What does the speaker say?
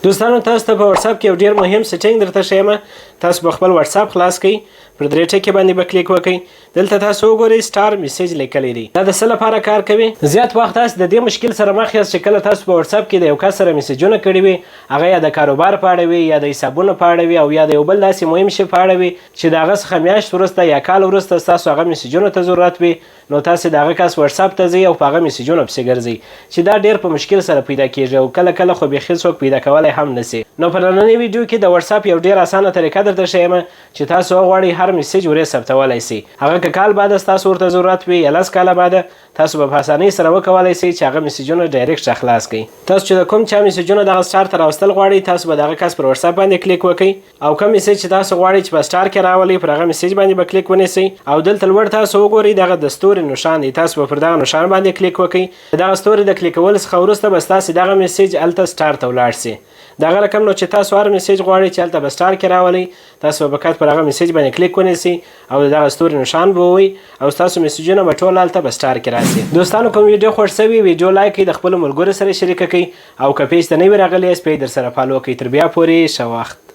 دوستانو تاسو ته په واتس اپ کې یو ډیر مهم سیټینګ درته ښیم. تاسو به خپل واتس اپ خلاص کړئ، پر درې ټکي باندې به کلیک وکړئ. دلته تاسو وګورئ سټار میسج لیکلی دی. دا د څه لپاره کار کوي؟ زیات وخت تاسو د دې مشکل سره مخ یاست چې کله تاسو په واتس اپ کې د یو کس سره میسجونه کړي وي، هغه یا د کاروبار په اړه وي، یا د حسابونو په اړه وي، او یا د یو بل داسې مهم شی په اړه وي چې د هغه څخه میاشت وروسته یا کال وروسته تاسو هغه میسجونو ته ضرورت وي، نو تاسو د هغه کس واتس اپ ته ځئ او په هغه میسجونو پسې ګرځئ، چې دا ډیر په مشکل سره پیدا کیږي او کله کله خو بیخي څوک پیدا کولی هم نشي. نو په نننۍ ویډیو کې د واتس اپ یو ډیر اسانه طریقه درته ښیم چې تاسو وغواړئ هر میسج ورې ثبتولی شئ. هغه که کال بعد تاسو ورته ضرورت وي یا 10 کاله بعد، تاسو به په اسانۍ سره وکولی شئ چې هغه میسجونه ډایرکټ خلاص کړئ. تاسو چې د کوم چا میسجونه دغه سټار ته راوستل غواړئ، تاسو به دغه کس پر واتس اپ باندې کلیک وکړئ او کوم میسج چې تاسو غواړئ چې په سټار کې راولئ، پر هغه میسج باندې به کلیک ونیسئ او دلته لوړ تاسو وګورئ دغه د ستوري نښان دی، تاسو به پر دغه نښان باندې کلیک وکړئ. دغه ستوري د کلیکولو څخه وروسته به ستاسو دغه میسج هلته سټار ته ولاړ شي. دغه رقم نو چې تاسو هر میسج غواړئ چې هلته به سټار کې راولئ، تاسو به فقط پر هغه میسج باندې کلیک ونیسئ او دغه ستوري نښان به ووایي او ستاسو میسجونه به ټول هلته به سټار کې راشي. دوستانو کوم ویډیو خوښ شوي ویډیو لایک کړئ، د خپلو ملګرو سره شریکه کړئ او که پیج ته نوي راغلي یاست پیج در سره فالو کړئ. تر بیا پورې ښه وخت.